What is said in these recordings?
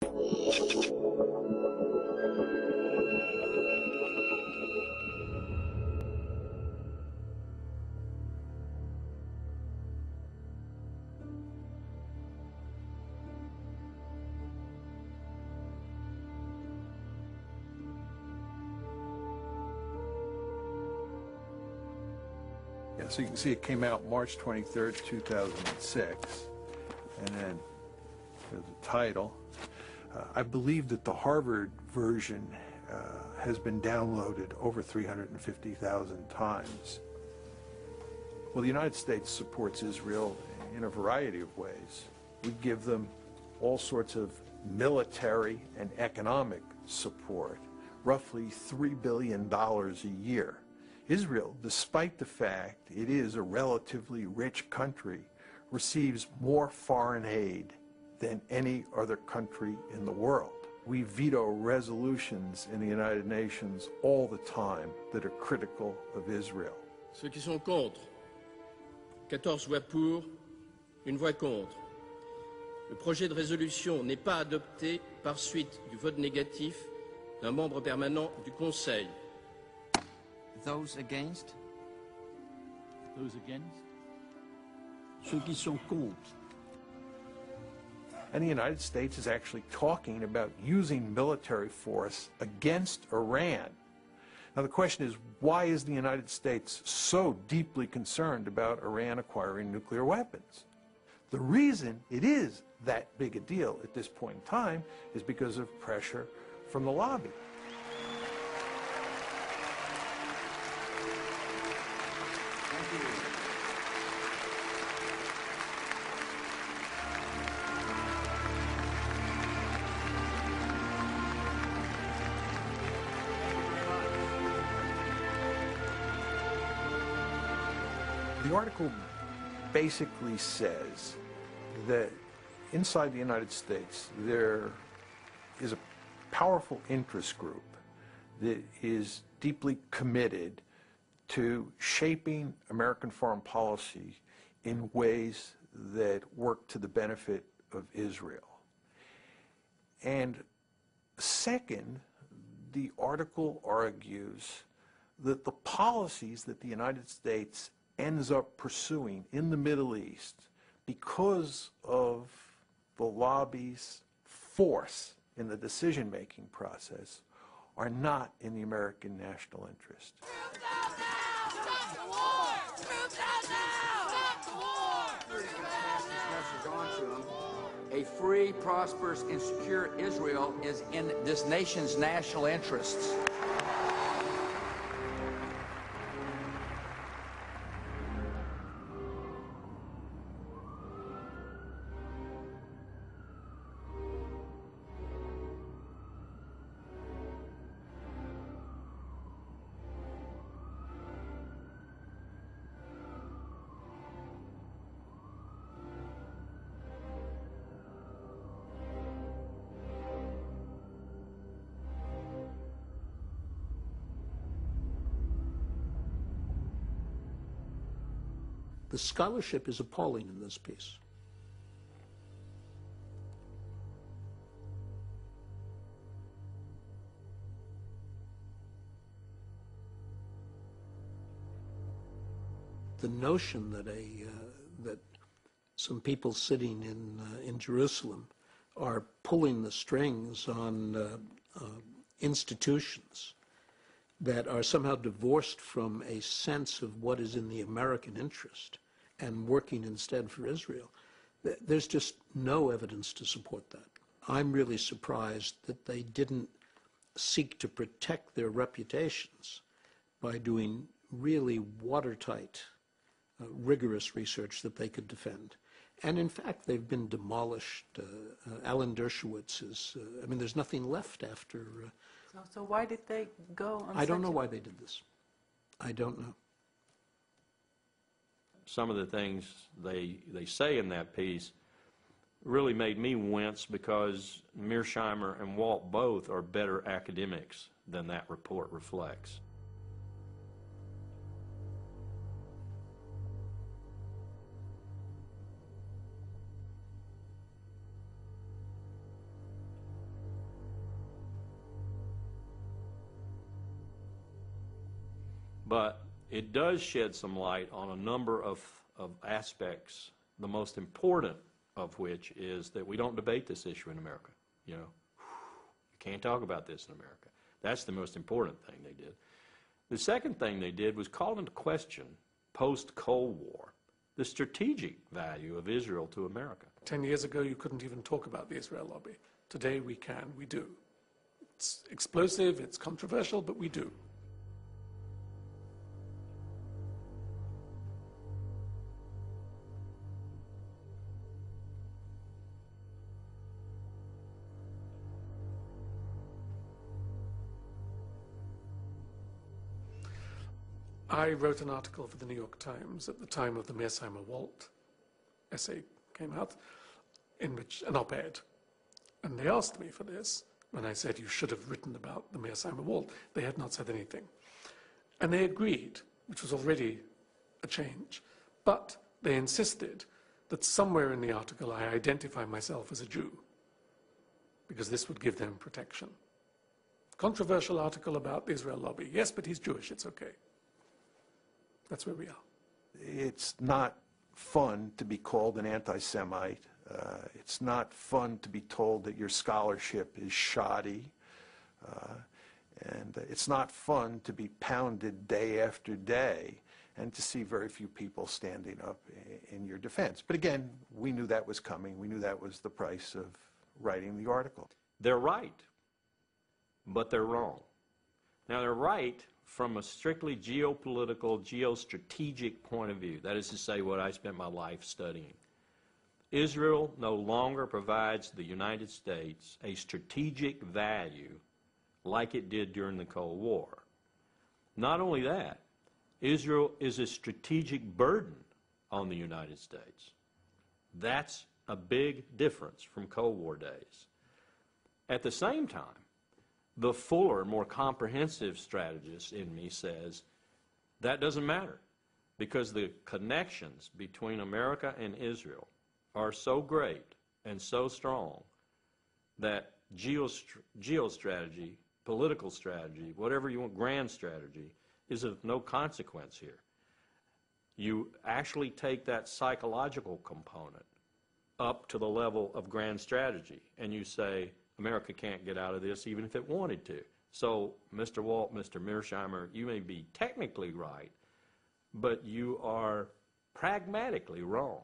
Yeah, so you can see it came out March 23rd, 2006, and then there's the title. I believe that the Harvard version has been downloaded over 350,000 times. Well, the United States supports Israel in a variety of ways. We give them all sorts of military and economic support, roughly $3 billion a year. Israel, despite the fact it is a relatively rich country, receives more foreign aid than any other country in the world. We veto resolutions in the United Nations all the time that are critical of Israel. Ceux qui sont contre, 14 voix pour, une voix contre. Le projet de résolution n'est pas adopté par suite du vote négatif d'un membre permanent du Conseil. Those against? Those against? Ceux qui sont contre. And the United States is actually talking about using military force against Iran. Now the question is, why is the United States so deeply concerned about Iran acquiring nuclear weapons? The reason it is that big a deal at this point in time is because of pressure from the lobby. Thank you. The article basically says that inside the United States there is a powerful interest group that is deeply committed to shaping American foreign policy in ways that work to the benefit of Israel. And second, the article argues that the policies that the United States ends up pursuing in the Middle East, because of the lobby's force in the decision-making process, are not in the American national interest. Troops out now! Stop the war! Troops out now! Stop the war! A free, prosperous, and secure Israel is in this nation's national interests. The scholarship is appalling in this piece. The notion that that some people sitting in Jerusalem are pulling the strings on institutions that are somehow divorced from a sense of what is in the American interest and working instead for Israel. There's just no evidence to support that. I'm really surprised that they didn't seek to protect their reputations by doing really watertight, rigorous research that they could defend. And in fact, they've been demolished. Alan Dershowitz is, I mean, there's nothing left after. So why did they go on I don't know why they did this. I don't know. Some of the things they say in that piece really made me wince, because Mearsheimer and Walt both are better academics than that report reflects. But it does shed some light on a number of aspects, the most important of which is that we don't debate this issue in America. You know, you can't talk about this in America. That's the most important thing they did. The second thing they did was call into question, post-Cold War, the strategic value of Israel to America. 10 years ago, you couldn't even talk about the Israel lobby. Today, we can, we do. It's explosive, it's controversial, but we do. I wrote an article for the New York Times at the time of the Mearsheimer-Walt essay came out, in which an op-ed. And they asked me for this, when I said you should have written about the Mearsheimer-Walt. They had not said anything. And they agreed, which was already a change. But they insisted that somewhere in the article I identify myself as a Jew, because this would give them protection. Controversial article about the Israel lobby. Yes, but he's Jewish, it's okay. That's where we are. It's not fun to be called an anti-Semite. It's not fun to be told that your scholarship is shoddy. And it's not fun to be pounded day after day and to see very few people standing up in your defense. But again, we knew that was coming. We knew that was the price of writing the article. They're right, but they're wrong. Now, they're right from a strictly geopolitical, geostrategic point of view. That is to say, what I spent my life studying. Israel no longer provides the United States a strategic value like it did during the Cold War. Not only that, Israel is a strategic burden on the United States. That's a big difference from Cold War days. At the same time, the fuller, more comprehensive strategist in me says that doesn't matter, because the connections between America and Israel are so great and so strong that geostrategy, political strategy, whatever you want, grand strategy, is of no consequence here. You actually take that psychological component up to the level of grand strategy, and you say, America can't get out of this even if it wanted to. So, Mr. Walt, Mr. Mearsheimer, you may be technically right, but you are pragmatically wrong,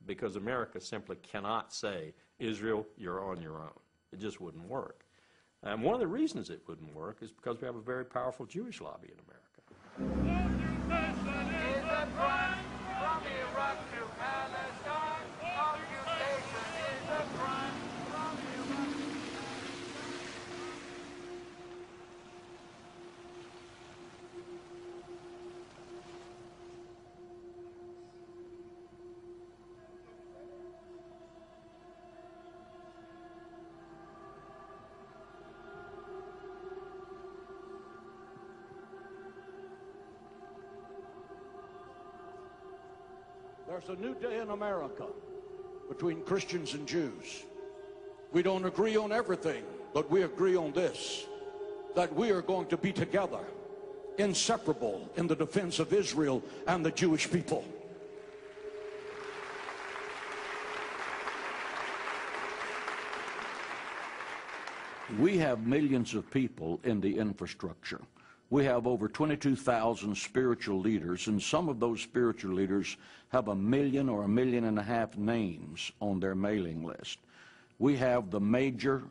because America simply cannot say, Israel, you're on your own. It just wouldn't work. And one of the reasons it wouldn't work is because we have a very powerful Jewish lobby in America. There's a new day in America between Christians and Jews. We don't agree on everything, but we agree on this, that we are going to be together, inseparable in the defense of Israel and the Jewish people. We have millions of people in the infrastructure. We have over 22,000 spiritual leaders, and some of those spiritual leaders have 1 million or 1.5 million names on their mailing list. We have the major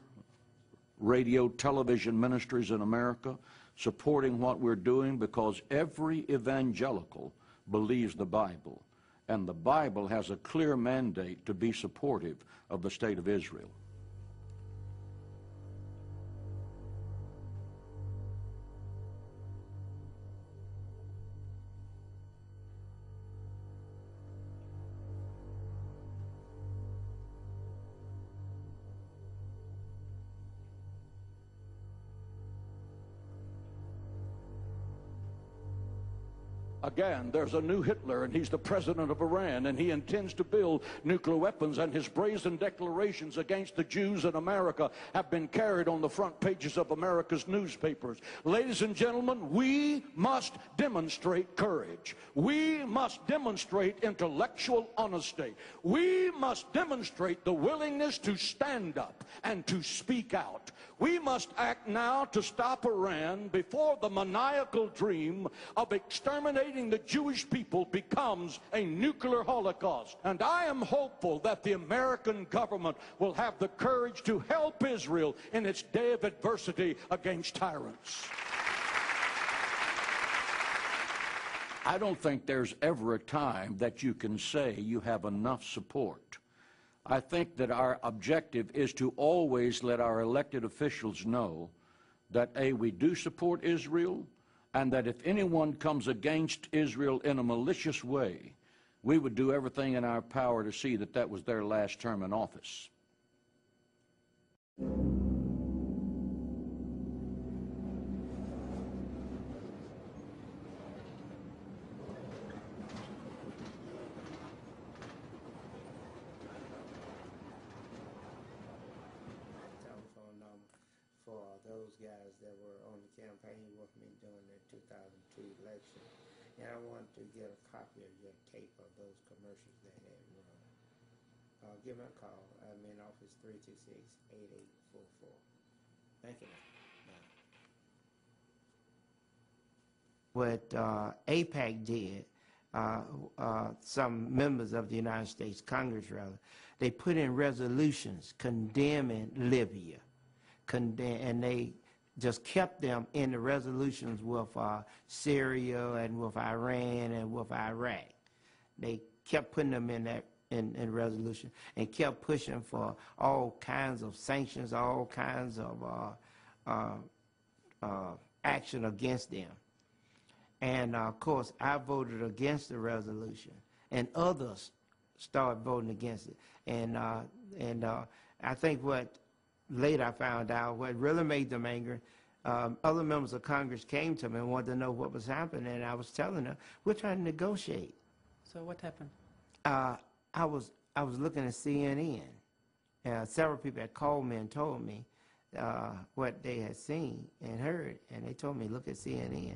radio, television ministries in America supporting what we're doing, because every evangelical believes the Bible, and the Bible has a clear mandate to be supportive of the state of Israel. Again, there's a new Hitler, and he's the president of Iran, and he intends to build nuclear weapons, and his brazen declarations against the Jews in America have been carried on the front pages of America's newspapers. Ladies and gentlemen, we must demonstrate courage. We must demonstrate intellectual honesty. We must demonstrate the willingness to stand up and to speak out. We must act now to stop Iran before the maniacal dream of exterminating the Jewish people becomes a nuclear holocaust. And I am hopeful that the American government will have the courage to help Israel in its day of adversity against tyrants. I don't think there's ever a time that you can say you have enough support. I think that our objective is to always let our elected officials know that, A, we do support Israel, and that if anyone comes against Israel in a malicious way, we would do everything in our power to see that that was their last term in office. For those guys that were on the campaign with me during the 2002 election. And I want to get a copy of your tape of those commercials that had run. Give me a call. I'm in office 326-8844. Thank you. What AIPAC did, some members of the United States Congress, rather, they put in resolutions condemning Libya. And they just kept them in the resolutions with Syria and with Iran and with Iraq. They kept putting them in that in resolution and kept pushing for all kinds of sanctions, all kinds of action against them. And of course, I voted against the resolution, and others started voting against it. And I think what later I found out what really made them angry, other members of Congress came to me and wanted to know what was happening, and I was telling them, we're trying to negotiate. So what happened? I was looking at CNN. Several people had called me and told me what they had seen and heard, and they told me, look at CNN.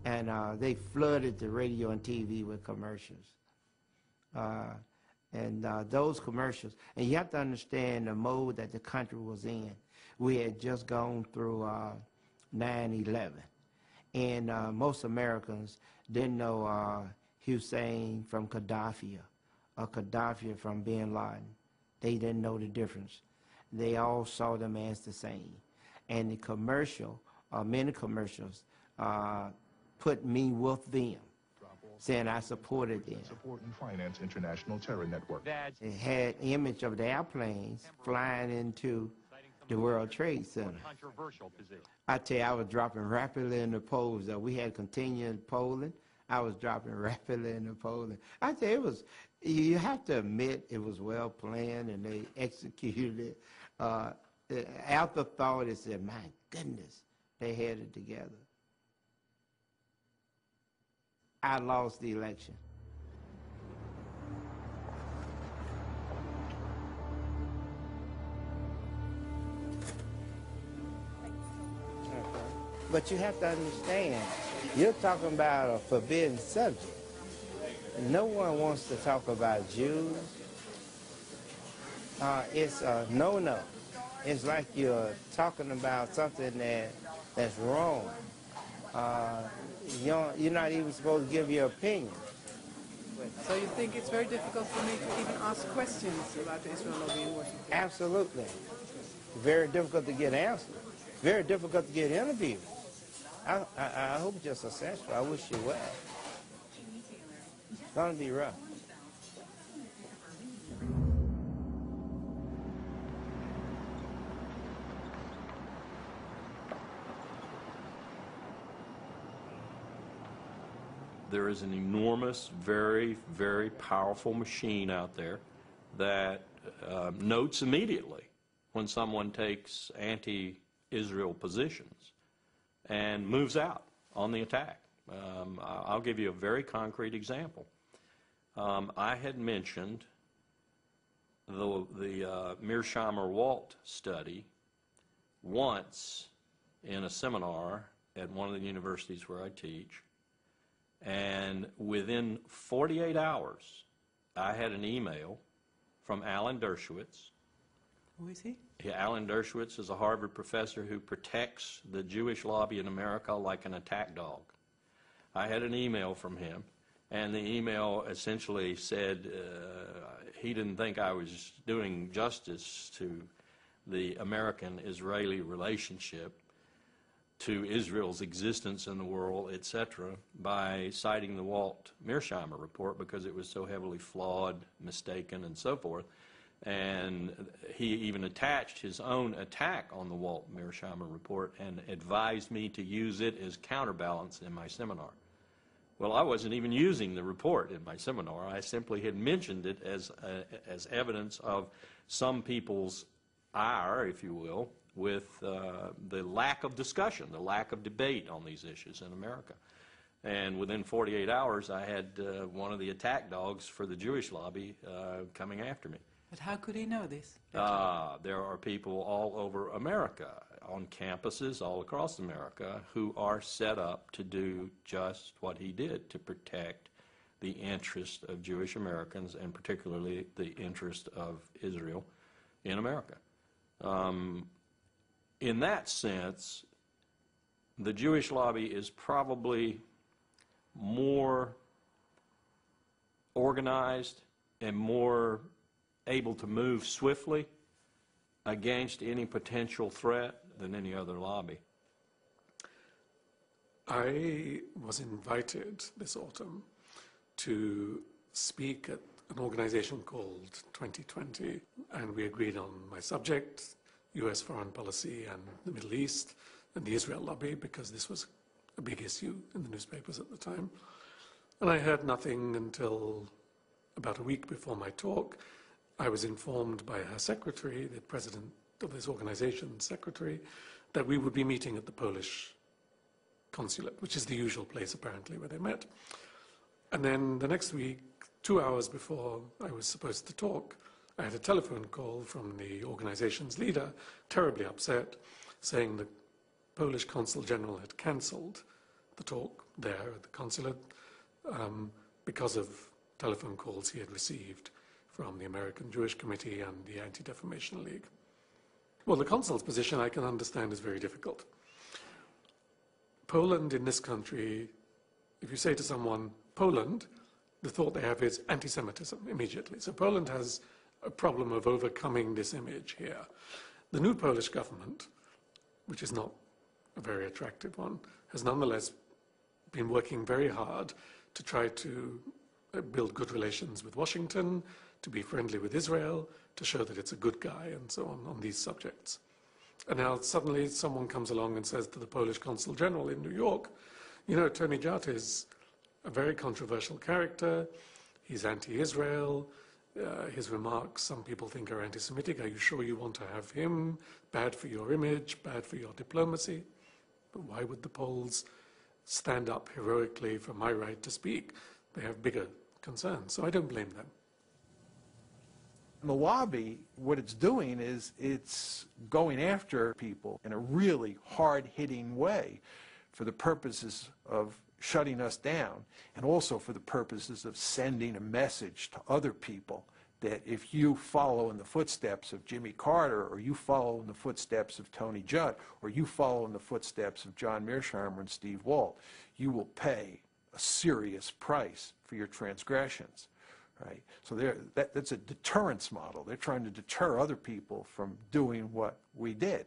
And they flooded the radio and TV with commercials. Those commercials, and you have to understand the mode that the country was in. We had just gone through 9/11, and most Americans didn't know Hussein from Gaddafi or Gaddafi from bin Laden. They didn't know the difference. They all saw them as the same. And the commercial, many commercials, put me with them, saying I supported them. Support and finance international terror network. It had image of the airplanes flying into the World Trade Center. I tell you, I was dropping rapidly in the polls. We had continued polling. I was dropping rapidly in the polling. I tell you, it was, you have to admit it was well planned and they executed it. Afterthought, it said, my goodness, they had it together. I lost the election. But you have to understand, you're talking about a forbidden subject. No one wants to talk about Jews. It's a no-no. It's like you're talking about something that's wrong. You're not even supposed to give your opinion. So you think it's very difficult for me to even ask questions about the Israel lobby in Washington? Absolutely. Very difficult to get answers. Very difficult to get interviews. I hope you're successful. I wish you well. It's going to be rough. there is an enormous, very, very powerful machine out there that notes immediately when someone takes anti-Israel positions and moves out on the attack. I'll give you a very concrete example. I had mentioned the Mearsheimer-Walt study once in a seminar at one of the universities where I teach, and within 48 hours, I had an email from Alan Dershowitz. Who is he? Alan Dershowitz is a Harvard professor who protects the Jewish lobby in America like an attack dog. I had an email from him, and the email essentially said he didn't think I was doing justice to the American-Israeli relationship, to Israel's existence in the world, etc., by citing the Walt Mearsheimer report because it was so heavily flawed, mistaken, and so forth. And he even attached his own attack on the Walt Mearsheimer report and advised me to use it as counterbalance in my seminar. Well, I wasn't even using the report in my seminar. I simply had mentioned it as evidence of some people's ire, if you will, with the lack of discussion, the lack of debate on these issues in America. And within 48 hours, I had one of the attack dogs for the Jewish lobby coming after me. But how could he know this? There are people all over America, on campuses all across America, who are set up to do just what he did, to protect the interest of Jewish Americans, and particularly the interest of Israel in America. In that sense, the Jewish lobby is probably more organized and more able to move swiftly against any potential threat than any other lobby. I was invited this autumn to speak at an organization called 2020, and we agreed on my subject, U.S. foreign policy and the Middle East and the Israel lobby, because this was a big issue in the newspapers at the time. And I heard nothing until about a week before my talk. I was informed by her secretary, the president of this organization's secretary, that we would be meeting at the Polish consulate, which is the usual place apparently where they met. And then the next week, 2 hours before I was supposed to talk, I had a telephone call from the organization's leader, terribly upset, saying the Polish consul general had cancelled the talk there at the consulate because of telephone calls he had received from the American Jewish Committee and the Anti-Defamation League. Well, the consul's position I can understand is very difficult. Poland in this country, if you say to someone, Poland, the thought they have is anti-Semitism immediately. So Poland has a problem of overcoming this image here. The new Polish government, which is not a very attractive one, has nonetheless been working very hard to try to build good relations with Washington, to be friendly with Israel, to show that it's a good guy, and so on these subjects. And now suddenly someone comes along and says to the Polish Consul General in New York, you know, Tony Judt is a very controversial character, he's anti-Israel, his remarks some people think are anti-Semitic, are you sure you want to have him? Bad for your image, bad for your diplomacy. But why would the Poles stand up heroically for my right to speak? They have bigger concerns, so I don't blame them. The lobby, what it's doing is it's going after people in a really hard-hitting way for the purposes of shutting us down, and also for the purposes of sending a message to other people that if you follow in the footsteps of Jimmy Carter, or you follow in the footsteps of Tony Judt, or you follow in the footsteps of John Mearsheimer and Steve Walt, you will pay a serious price for your transgressions. Right? So that's a deterrence model. They're trying to deter other people from doing what we did.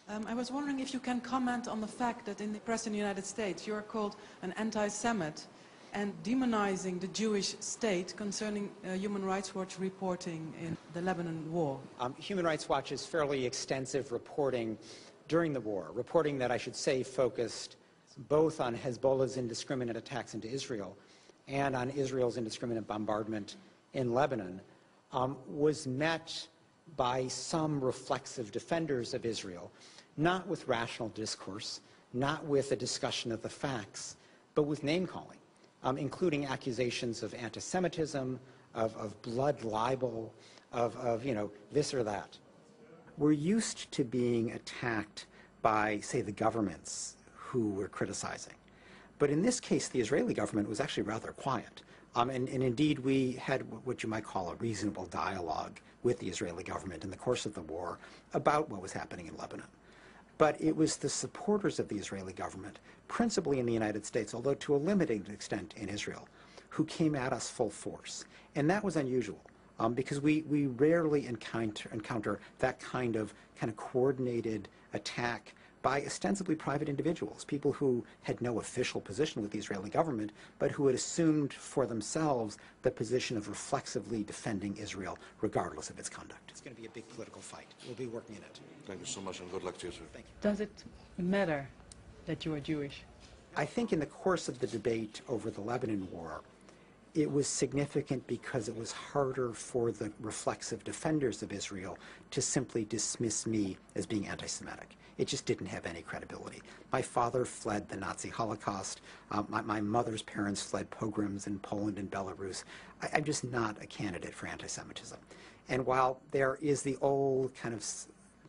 I was wondering if you can comment on the fact that in the press in the United States you are called an anti-Semite and demonizing the Jewish state concerning Human Rights Watch reporting in the Lebanon war. Human Rights Watch's fairly extensive reporting during the war, reporting that I should say focused both on Hezbollah's indiscriminate attacks into Israel and on Israel's indiscriminate bombardment in Lebanon, was met by some reflexive defenders of Israel, not with rational discourse, not with a discussion of the facts, but with name-calling, including accusations of anti-Semitism, of blood libel, of this or that. We're used to being attacked by, say, the governments who we're criticizing. But in this case, the Israeli government was actually rather quiet. And indeed, we had what you might call a reasonable dialogue with the Israeli government in the course of the war about what was happening in Lebanon. But it was the supporters of the Israeli government, principally in the United States, although to a limited extent in Israel, who came at us full force. And that was unusual, because we rarely encounter that kind of coordinated attack by ostensibly private individuals, people who had no official position with the Israeli government, but who had assumed for themselves the position of reflexively defending Israel, regardless of its conduct. It's going to be a big political fight. We'll be working in it. Thank you so much, and good luck to you, sir. Thank you. Does it matter that you are Jewish? I think in the course of the debate over the Lebanon war, it was significant because it was harder for the reflexive defenders of Israel to simply dismiss me as being anti-Semitic. It just didn't have any credibility. My father fled the Nazi Holocaust. My mother's parents fled pogroms in Poland and Belarus. I'm just not a candidate for anti-Semitism. And while there is the old kind of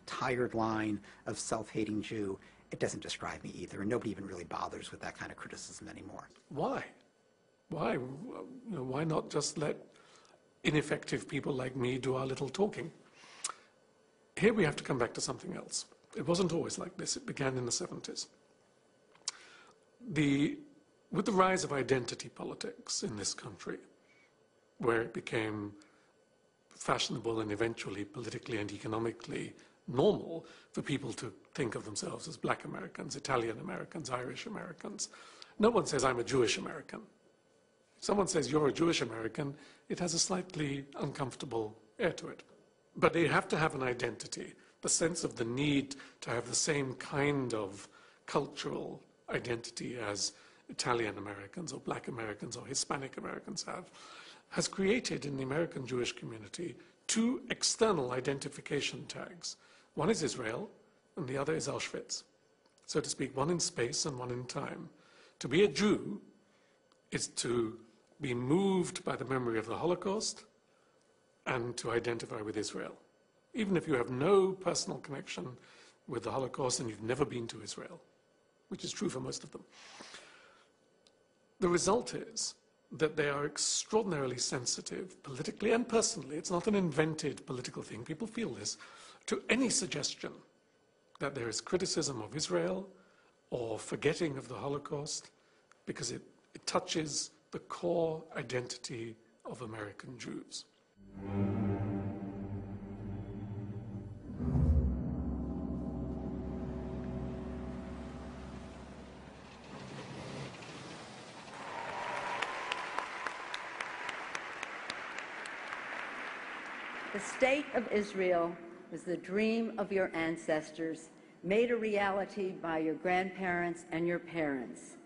tired line of self-hating Jew, it doesn't describe me either, and nobody even really bothers with that kind of criticism anymore. Why? Why? Why not just let ineffective people like me do our little talking? Here we have to come back to something else. It wasn't always like this. It began in the 70s. With the rise of identity politics in this country, where it became fashionable and eventually politically and economically normal for people to think of themselves as Black Americans, Italian Americans, Irish Americans. No one says, I'm a Jewish American. If someone says, you're a Jewish American, it has a slightly uncomfortable air to it. But they have to have an identity, the sense of the need to have the same kind of cultural identity as Italian Americans or Black Americans or Hispanic Americans have, has created in the American Jewish community two external identification tags. One is Israel, and the other is Auschwitz. So to speak, one in space and one in time. To be a Jew is to be moved by the memory of the Holocaust and to identify with Israel, even if you have no personal connection with the Holocaust and you've never been to Israel, which is true for most of them. The result is that they are extraordinarily sensitive, politically and personally. It's not an invented political thing. People feel this, to any suggestion that there is criticism of Israel or forgetting of the Holocaust, because it touches the core identity of American Jews. The state of Israel was the dream of your ancestors, made a reality by your grandparents and your parents.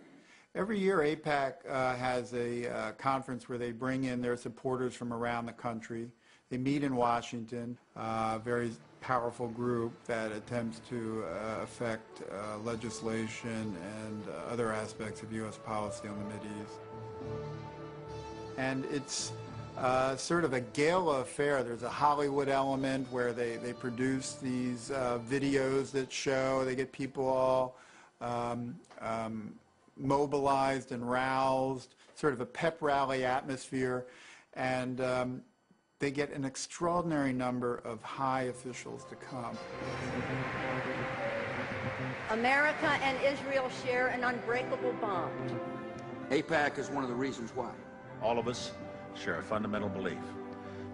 Every year, AIPAC has a conference where they bring in their supporters from around the country. They meet in Washington, a very powerful group that attempts to affect legislation and other aspects of U.S. policy on the Mideast. And it's sort of a gala affair. There's a Hollywood element where they produce these videos that show, they get people all mobilized and roused, sort of a pep rally atmosphere, and they get an extraordinary number of high officials to come. America and Israel share an unbreakable bond. AIPAC is one of the reasons why. All of us share a fundamental belief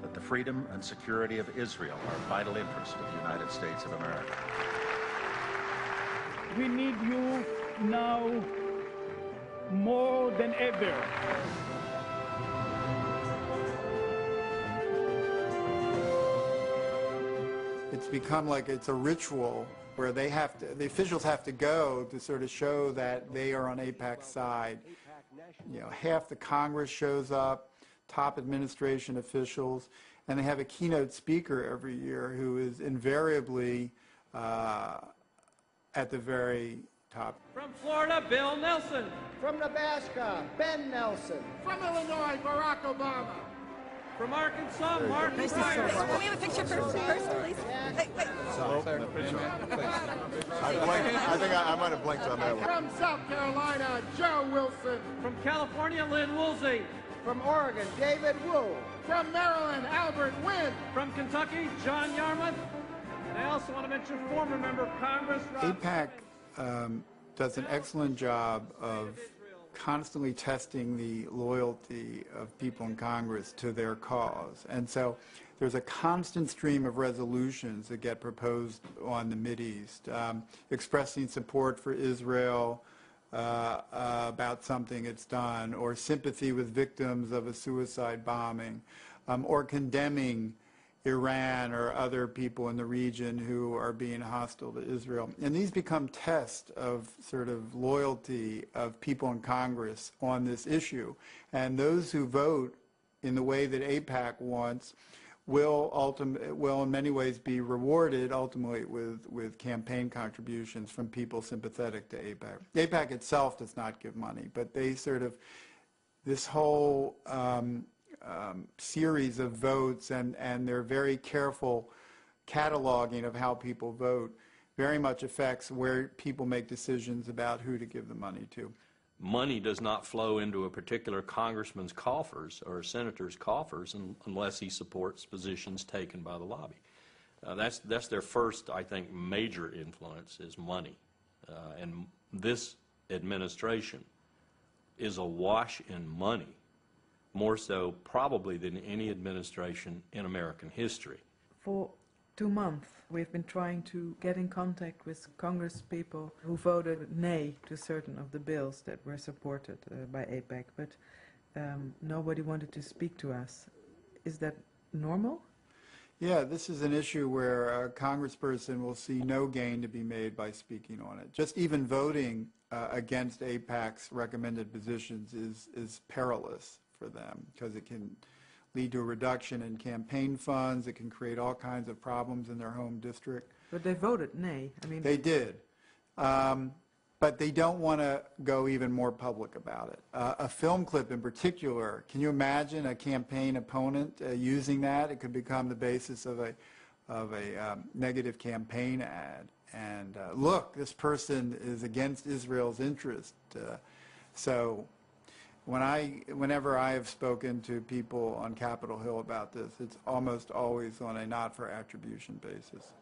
that the freedom and security of Israel are vital interests of the United States of America. We need you now more than ever. It's become like it's a ritual where they have to, the officials have to go to sort of show that they are on AIPAC's side. You know, half the Congress shows up, top administration officials, and they have a keynote speaker every year who is invariably at the very top. From Florida, Bill Nelson. From Nebraska, Ben Nelson. From Illinois, Barack Obama. From Arkansas, Mark Ryan. Can we have a picture first, please? Hey, wait. I think I might have blinked on that one. From South Carolina, Joe Wilson. From California, Lynn Woolsey. From Oregon, David Wu. From Maryland, Albert Wynn. From Kentucky, John Yarmouth. And I also want to mention former member of Congress, AIPAC does an excellent job of constantly testing the loyalty of people in Congress to their cause. And so there's a constant stream of resolutions that get proposed on the Mideast, expressing support for Israel about something it's done, or sympathy with victims of a suicide bombing, or condemning Iran or other people in the region who are being hostile to Israel. And these become tests of sort of loyalty of people in Congress on this issue. And those who vote in the way that AIPAC wants will in many ways be rewarded ultimately with campaign contributions from people sympathetic to AIPAC. AIPAC itself does not give money, but they sort of, this whole series of votes and their very careful cataloging of how people vote very much affects where people make decisions about who to give the money to. Money does not flow into a particular congressman's coffers or a senator's coffers unless he supports positions taken by the lobby. That's their first, I think, major influence is money. And this administration is awash in money, more so probably than any administration in American history. For 2 months, we've been trying to get in contact with Congress people who voted nay to certain of the bills that were supported by AIPAC, but nobody wanted to speak to us. Is that normal? Yeah, this is an issue where a congressperson will see no gain to be made by speaking on it. Just even voting against AIPAC's recommended positions is perilous for them because it can lead to a reduction in campaign funds. It can create all kinds of problems in their home district. But they voted nay. I mean, they did. But they don't want to go even more public about it. A film clip in particular, can you imagine a campaign opponent using that? It could become the basis of a negative campaign ad. And look, this person is against Israel's interest. So whenever I have spoken to people on Capitol Hill about this, it's almost always on a not for attribution basis.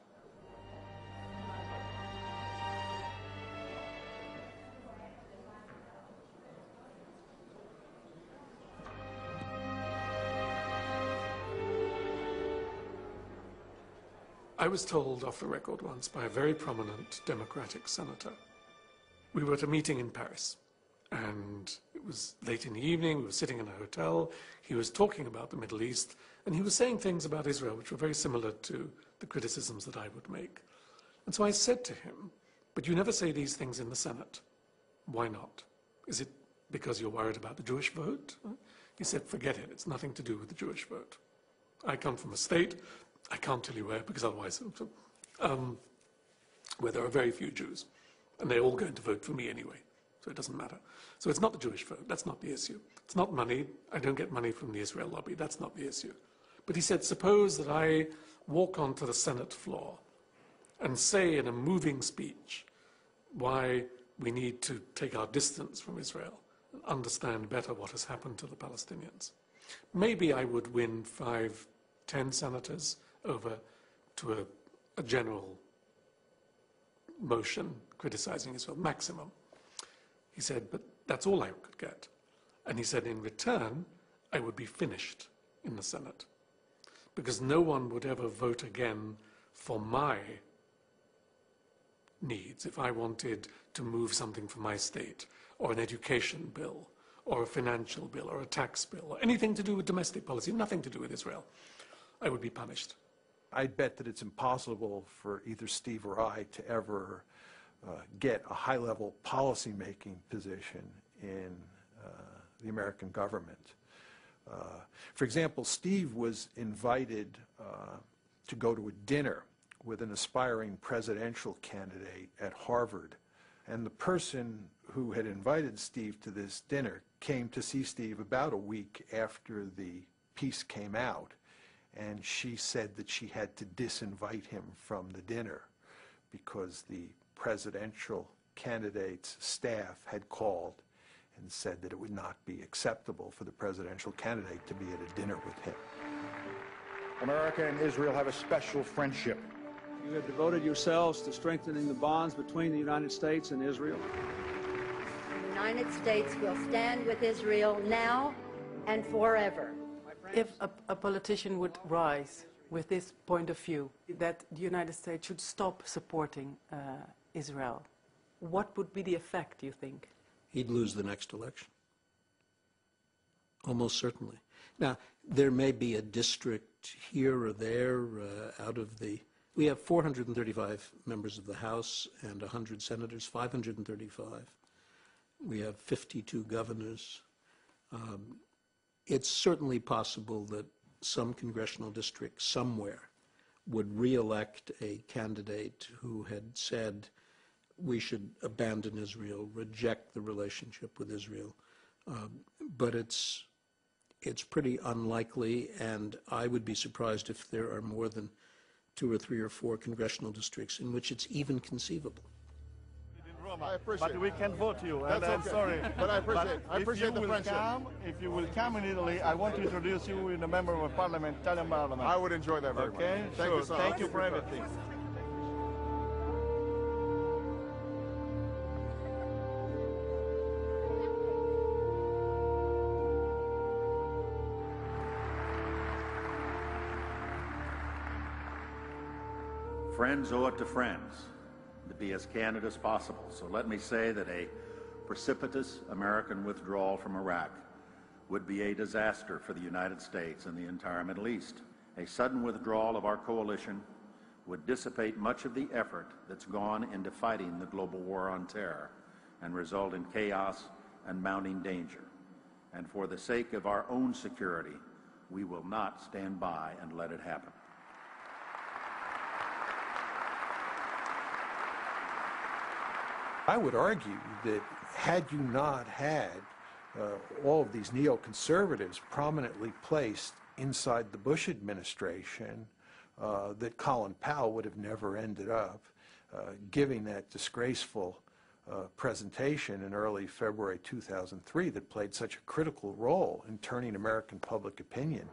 I was told off the record once by a very prominent Democratic senator. We were at a meeting in Paris, and it was late in the evening. We were sitting in a hotel. He was talking about the Middle East, and he was saying things about Israel which were very similar to the criticisms that I would make. And so I said to him, "But you never say these things in the Senate. Why not? Is it because you're worried about the Jewish vote?" He said, "Forget it. It's nothing to do with the Jewish vote. I come from a state, I can't tell you where because otherwise, where there are very few Jews, and they're all going to vote for me anyway, so it doesn't matter. So it's not the Jewish vote, that's not the issue. It's not money, I don't get money from the Israel lobby, that's not the issue." But he said, suppose that I walk onto the Senate floor and say in a moving speech why we need to take our distance from Israel and understand better what has happened to the Palestinians. Maybe I would win 5, 10 senators over to a general motion criticizing Israel, maximum. He said, but that's all I could get. And he said, in return, I would be finished in the Senate, because no one would ever vote again for my needs, if I wanted to move something for my state, or an education bill, or a financial bill, or a tax bill, or anything to do with domestic policy, nothing to do with Israel, I would be punished. I'd bet that it's impossible for either Steve or I to ever get a high-level policy-making position in the American government. For example, Steve was invited to go to a dinner with an aspiring presidential candidate at Harvard. And the person who had invited Steve to this dinner came to see Steve about a week after the piece came out. And she said that she had to disinvite him from the dinner because the presidential candidate's staff had called and said that it would not be acceptable for the presidential candidate to be at a dinner with him. America and Israel have a special friendship. You have devoted yourselves to strengthening the bonds between the United States and Israel. The United States will stand with Israel now and forever. If a politician would rise with this point of view, that the United States should stop supporting Israel, what would be the effect, do you think? He'd lose the next election. Almost certainly. Now, there may be a district here or there out of the... We have 435 members of the House and 100 senators, 535. We have 52 governors. It's certainly possible that some congressional district somewhere would re-elect a candidate who had said we should abandon Israel, reject the relationship with Israel. But it's pretty unlikely, and I would be surprised if there are more than 2 or 3 or 4 congressional districts in which it's even conceivable. I appreciate but we can't vote you, and That's I'm okay. sorry. But I appreciate the friendship. If you will come in Italy, I want to introduce you with a member of a parliament, Italian parliament. I would enjoy that very much. Okay? Thank Sure. you so much. Thank you for everything. Friends owe it to friends to be as candid as possible. So let me say that a precipitous American withdrawal from Iraq would be a disaster for the United States and the entire Middle East. A sudden withdrawal of our coalition would dissipate much of the effort that's gone into fighting the global war on terror and result in chaos and mounting danger. And for the sake of our own security, we will not stand by and let it happen. I would argue that had you not had all of these neoconservatives prominently placed inside the Bush administration, that Colin Powell would have never ended up giving that disgraceful presentation in early February 2003 that played such a critical role in turning American public opinion.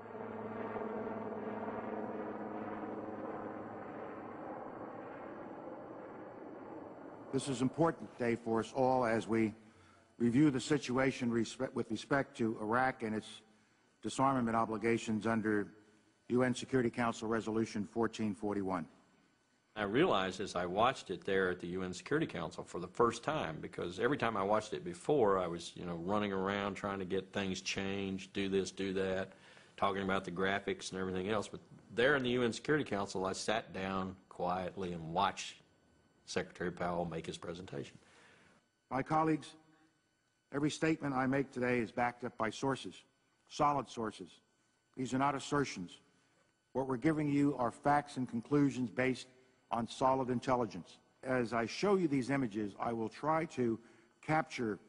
This is an important day for us all as we review the situation with respect to Iraq and its disarmament obligations under UN Security Council Resolution 1441. I realized as I watched it there at the UN Security Council for the first time, because every time I watched it before, I was, running around trying to get things changed, do this, do that, talking about the graphics and everything else. But there in the UN Security Council, I sat down quietly and watched Secretary Powell make his presentation. My colleagues, every statement I make today is backed up by sources, solid sources. These are not assertions. What we're giving you are facts and conclusions based on solid intelligence. As I show you these images, I will try to capture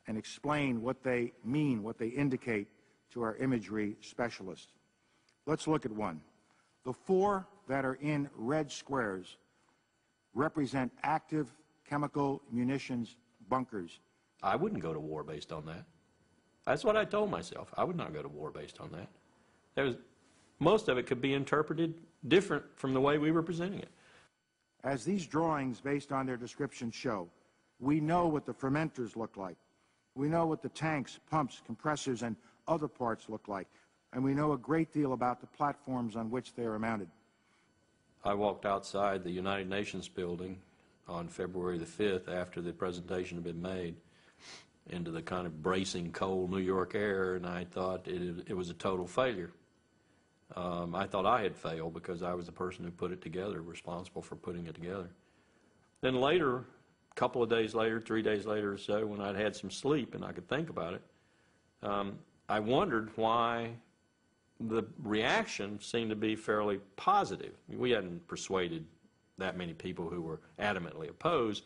and explain what they mean, what they indicate to our imagery specialists. Let's look at one. The 4 that are in red squares represent active chemical munitions bunkers. I wouldn't go to war based on that. That's what I told myself. I would not go to war based on that. Most of it could be interpreted different from the way we were presenting it. As these drawings, based on their description, show, we know what the fermenters look like. We know what the tanks, pumps, compressors, and other parts look like. And we know a great deal about the platforms on which they are mounted. I walked outside the United Nations building on February the 5th after the presentation had been made into the kind of bracing cold New York air, and I thought it was a total failure. I thought I had failed because I was the person who put it together, responsible for putting it together. Then later, a couple of days later, 3 days later or so, when I'd had some sleep and I could think about it, I wondered why the reaction seemed to be fairly positive. I mean, we hadn't persuaded that many people who were adamantly opposed,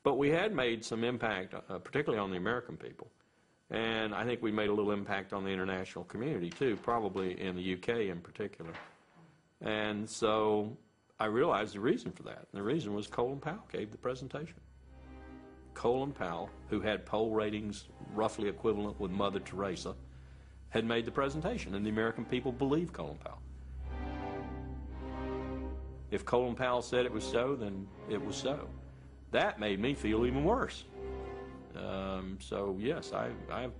but we had made some impact, particularly on the American people. And I think we made a little impact on the international community too, probably in the UK in particular. And so I realized the reason for that. And the reason was Colin Powell gave the presentation. Colin Powell, who had poll ratings roughly equivalent with Mother Teresa, had made the presentation, and the American people believed Colin Powell. If Colin Powell said it was so, then it was so. That made me feel even worse. So yes, I have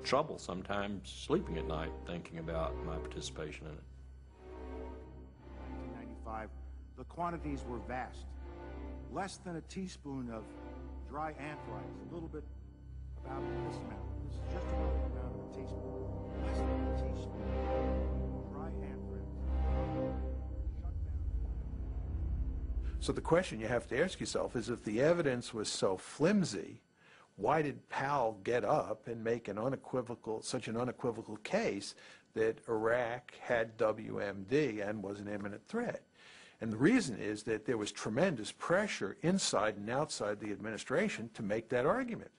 trouble sometimes sleeping at night thinking about my participation in it. 1995, the quantities were vast. Less than a teaspoon of dry anthrax, a little bit about this amount. This is just about the amount of a teaspoon. Less than a teaspoon of dry anthrax. Shut down. So the question you have to ask yourself is, if the evidence was so flimsy, why did Powell get up and make such an unequivocal case that Iraq had WMD and was an imminent threat? And the reason is that there was tremendous pressure inside and outside the administration to make that argument.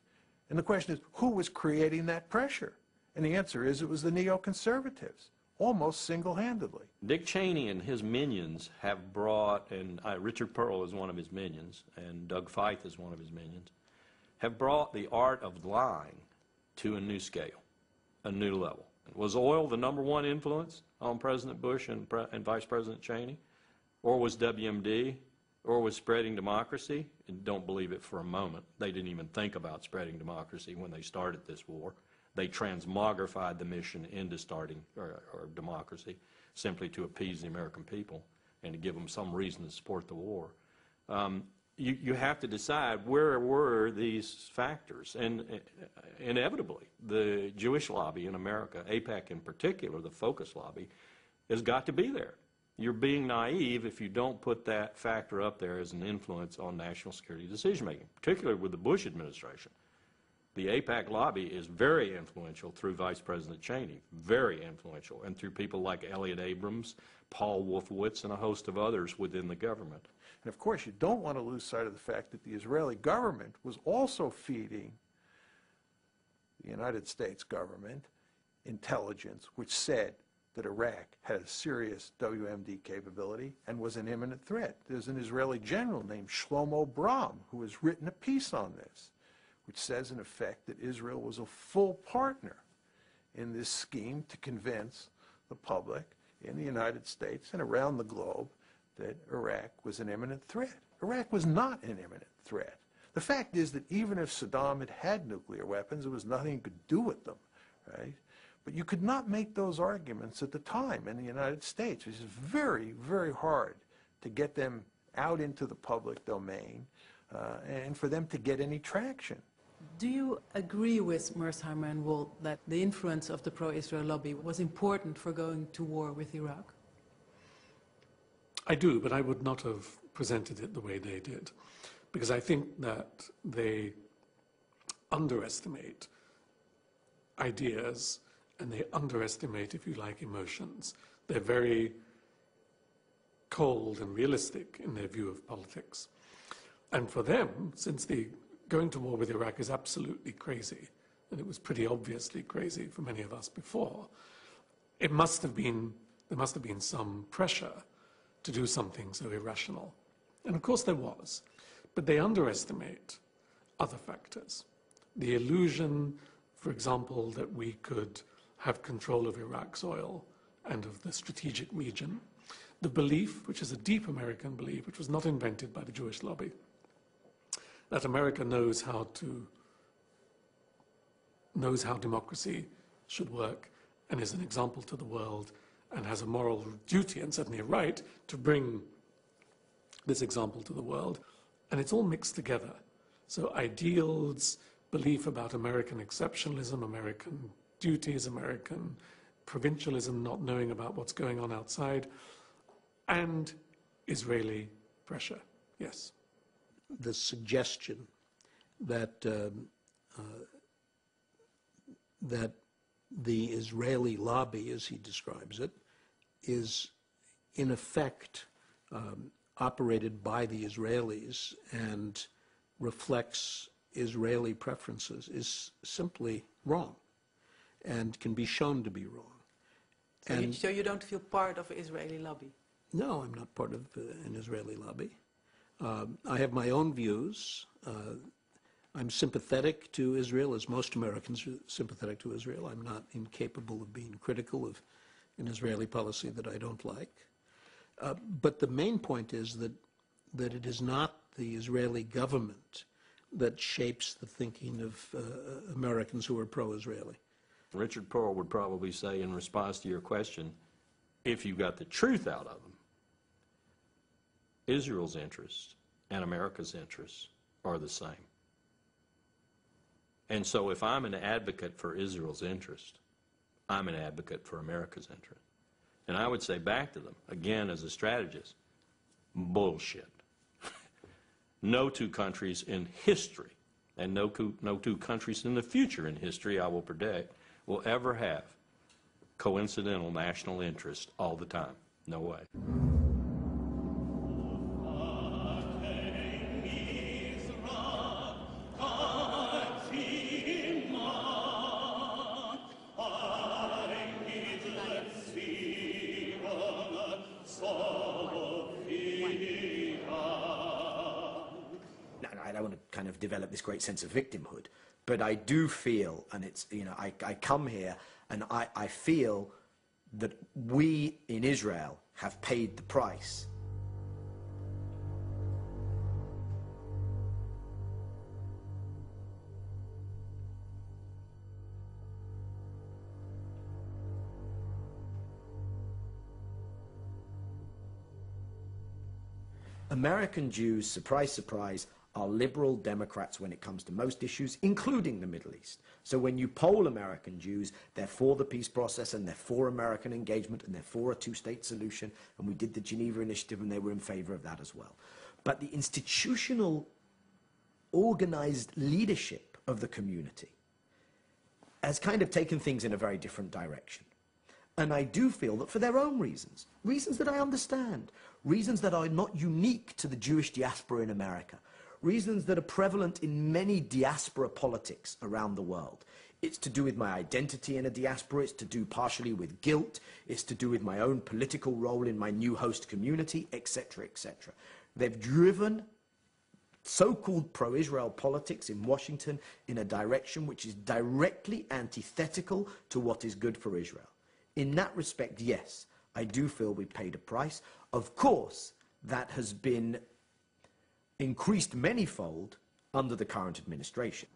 And the question is, who was creating that pressure? And the answer is, it was the neoconservatives, almost single-handedly. Dick Cheney and his minions have brought, and Richard Pearl is one of his minions, and Doug Feith is one of his minions, have brought the art of lying to a new scale, a new level. Was oil the #1 influence on President Bush and Vice President Cheney? Or was WMD? Or was spreading democracy? And don't believe it for a moment. They didn't even think about spreading democracy when they started this war. They transmogrified the mission into starting or democracy simply to appease the American people and to give them some reason to support the war. You have to decide, where were these factors? And inevitably, the Jewish lobby in America, AIPAC in particular, the focus lobby, has got to be there. You're being naive if you don't put that factor up there as an influence on national security decision-making, particularly with the Bush administration. The AIPAC lobby is very influential through Vice President Cheney, very influential, and through people like Elliott Abrams, Paul Wolfowitz, and a host of others within the government. And of course, you don't want to lose sight of the fact that the Israeli government was also feeding the United States government intelligence, which said that Iraq had a serious WMD capability and was an imminent threat. There's an Israeli general named Shlomo Bram who has written a piece on this, which says, in effect, that Israel was a full partner in this scheme to convince the public in the United States and around the globe that Iraq was an imminent threat. Iraq was not an imminent threat. The fact is that even if Saddam had had nuclear weapons, there was nothing you could do with them, right? But you could not make those arguments at the time in the United States. It was very, very hard to get them out into the public domain and for them to get any traction. Do you agree with Mearsheimer and Wolt that the influence of the pro-Israel lobby was important for going to war with Iraq? I do, but I would not have presented it the way they did, because I think that they underestimate ideas and they underestimate, if you like, emotions. They're very cold and realistic in their view of politics. And for them, since going to war with Iraq is absolutely crazy, and it was pretty obviously crazy for many of us before, there must have been some pressure to do something so irrational. And of course there was. But they underestimate other factors. The illusion, for example, that we could have control of Iraq's oil and of the strategic region. The belief, which is a deep American belief, which was not invented by the Jewish lobby, that America knows how democracy should work and is an example to the world and has a moral duty and certainly a right to bring this example to the world. And it's all mixed together. So ideals, belief about American exceptionalism, American duties, American provincialism, not knowing about what's going on outside, and Israeli pressure, yes. The suggestion that that the Israeli lobby, as he describes it, is in effect operated by the Israelis and reflects Israeli preferences is simply wrong and can be shown to be wrong. So you don't feel part of an Israeli lobby? No, I'm not part of an Israeli lobby. I have my own views. I'm sympathetic to Israel, as most Americans are sympathetic to Israel. I'm not incapable of being critical of an Israeli policy that I don't like. But the main point is that it is not the Israeli government that shapes the thinking of Americans who are pro-Israeli. Richard Pearl would probably say in response to your question, if you got the truth out of them, Israel's interests and America's interests are the same. And so if I'm an advocate for Israel's interest, I'm an advocate for America's interest. And I would say back to them, again as a strategist, bullshit. No two countries in history, and no two countries in the future in history, I will predict, will ever have coincidental national interest all the time. No way. I don't want to kind of develop this great sense of victimhood, but I do feel, and it's, you know, I come here and I feel that we in Israel have paid the price. American Jews, surprise, surprise, are liberal Democrats when it comes to most issues, including the Middle East. So when you poll American Jews, they're for the peace process and they're for American engagement and they're for a two-state solution. And we did the Geneva Initiative and they were in favor of that as well. But the institutional, organized leadership of the community has kind of taken things in a very different direction. And I do feel that for their own reasons, reasons that I understand, reasons that are not unique to the Jewish diaspora in America, reasons that are prevalent in many diaspora politics around the world. It's to do with my identity in a diaspora, it's to do partially with guilt, it's to do with my own political role in my new host community, etc., etc. They've driven so-called pro-Israel politics in Washington in a direction which is directly antithetical to what is good for Israel. In that respect, yes, I do feel we paid a price. Of course, that has been increased manyfold under the current administration.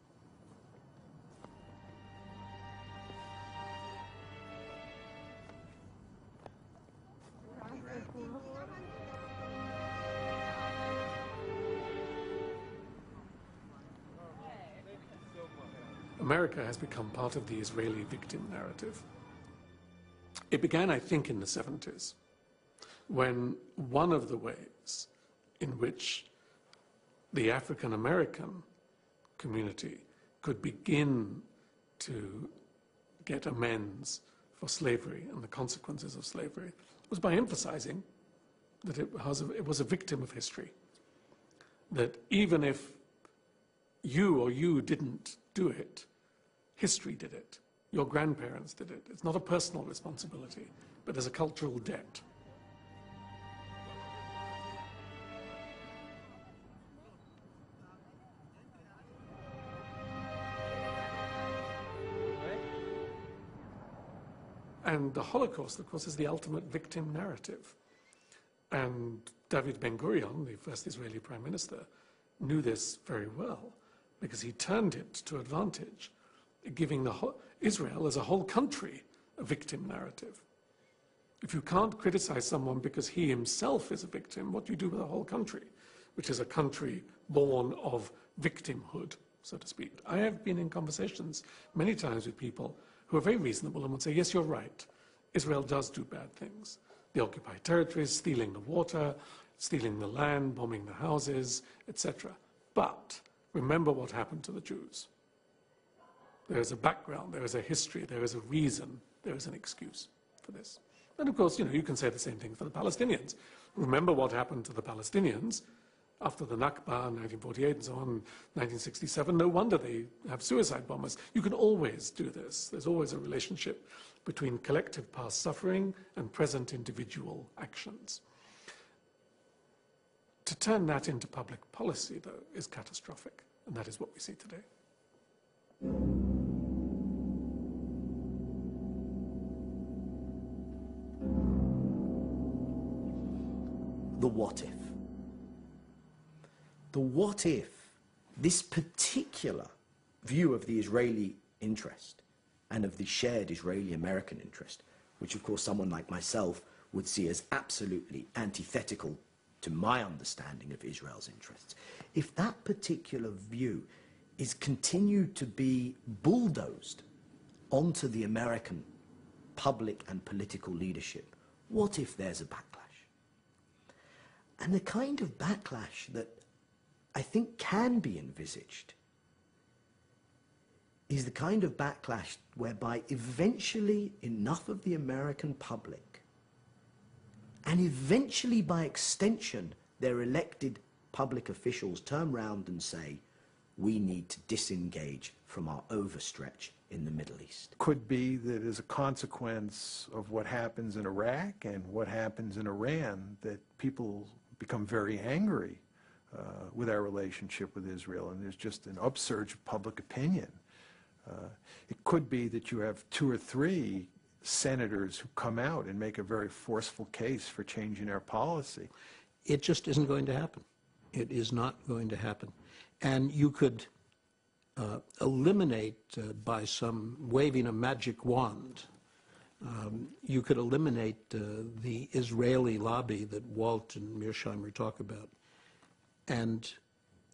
America has become part of the Israeli victim narrative. It began, I think, in the 70s, when one of the ways in which the African-American community could begin to get amends for slavery and the consequences of slavery was by emphasizing that it was a victim of history. That even if you didn't do it, history did it. Your grandparents did it. It's not a personal responsibility, but as a cultural debt. And the Holocaust, of course, is the ultimate victim narrative. And David Ben-Gurion, the first Israeli prime minister, knew this very well because he turned it to advantage, giving Israel as a whole country a victim narrative. If you can't criticize someone because he himself is a victim, what do you do with the whole country? which is a country born of victimhood, so to speak. I have been in conversations many times with people who are very reasonable and would say, yes, you're right. Israel does do bad things. The occupied territories, stealing the water, stealing the land, bombing the houses, etc. But remember what happened to the Jews. There is a background, there is a history, there is a reason, there is an excuse for this. And of course, you can say the same thing for the Palestinians. Remember what happened to the Palestinians after the Nakba in 1948 and so on, 1967. No wonder they have suicide bombers. You can always do this. There's always a relationship between collective past suffering and present individual actions. To turn that into public policy, though, is catastrophic, and that is what we see today. The what if. The what if this particular view of the Israeli interest and of the shared Israeli-American interest, which of course someone like myself would see as absolutely antithetical to my understanding of Israel's interests, if that particular view is continued to be bulldozed onto the American public and political leadership, what if there's a backlash? And the kind of backlash that I think can be envisaged is the kind of backlash whereby eventually enough of the American public, and eventually by extension their elected public officials, turn round and say, we need to disengage from our overstretch in the Middle East. Could be that as a consequence of what happens in Iraq and what happens in Iran, that people become very angry with our relationship with Israel, and there's just an upsurge of public opinion. It could be that you have 2 or 3 senators who come out and make a very forceful case for changing our policy. It just isn't going to happen. It is not going to happen. And you could eliminate by some waving a magic wand, you could eliminate the Israeli lobby that Walt and Mearsheimer talk about, and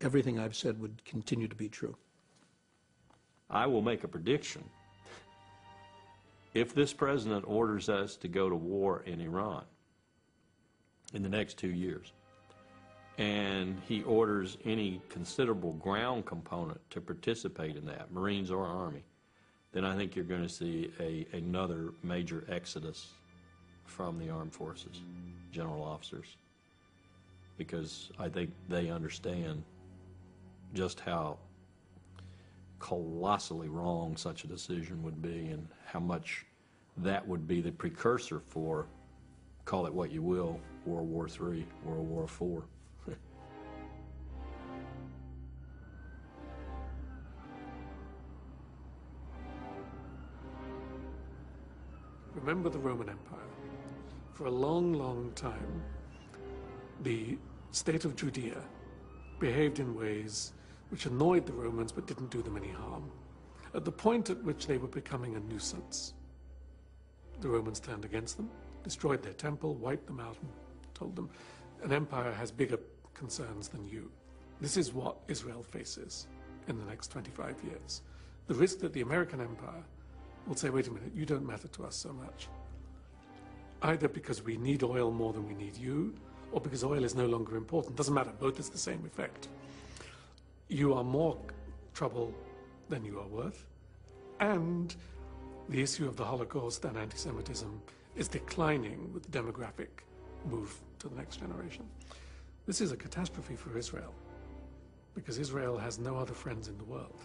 everything I've said would continue to be true. I will make a prediction. If this president orders us to go to war in Iran in the next 2 years, and he orders any considerable ground component to participate in that, Marines or Army, then I think you're going to see another major exodus from the armed forces, general officers, because I think they understand just how colossally wrong such a decision would be and how much that would be the precursor for, call it what you will, World War III, World War IV. Remember the Roman Empire. For a long, long time, the state of Judea behaved in ways which annoyed the Romans but didn't do them any harm. At the point at which they were becoming a nuisance, the Romans turned against them, destroyed their temple, wiped them out, and told them, an empire has bigger concerns than you. This is what Israel faces in the next 25 years. The risk that the American empire will say, wait a minute, you don't matter to us so much. Either because we need oil more than we need you, or because oil is no longer important. Doesn't matter, both has the same effect. You are more trouble than you are worth, and the issue of the Holocaust and anti-Semitism is declining with the demographic move to the next generation. This is a catastrophe for Israel, because Israel has no other friends in the world.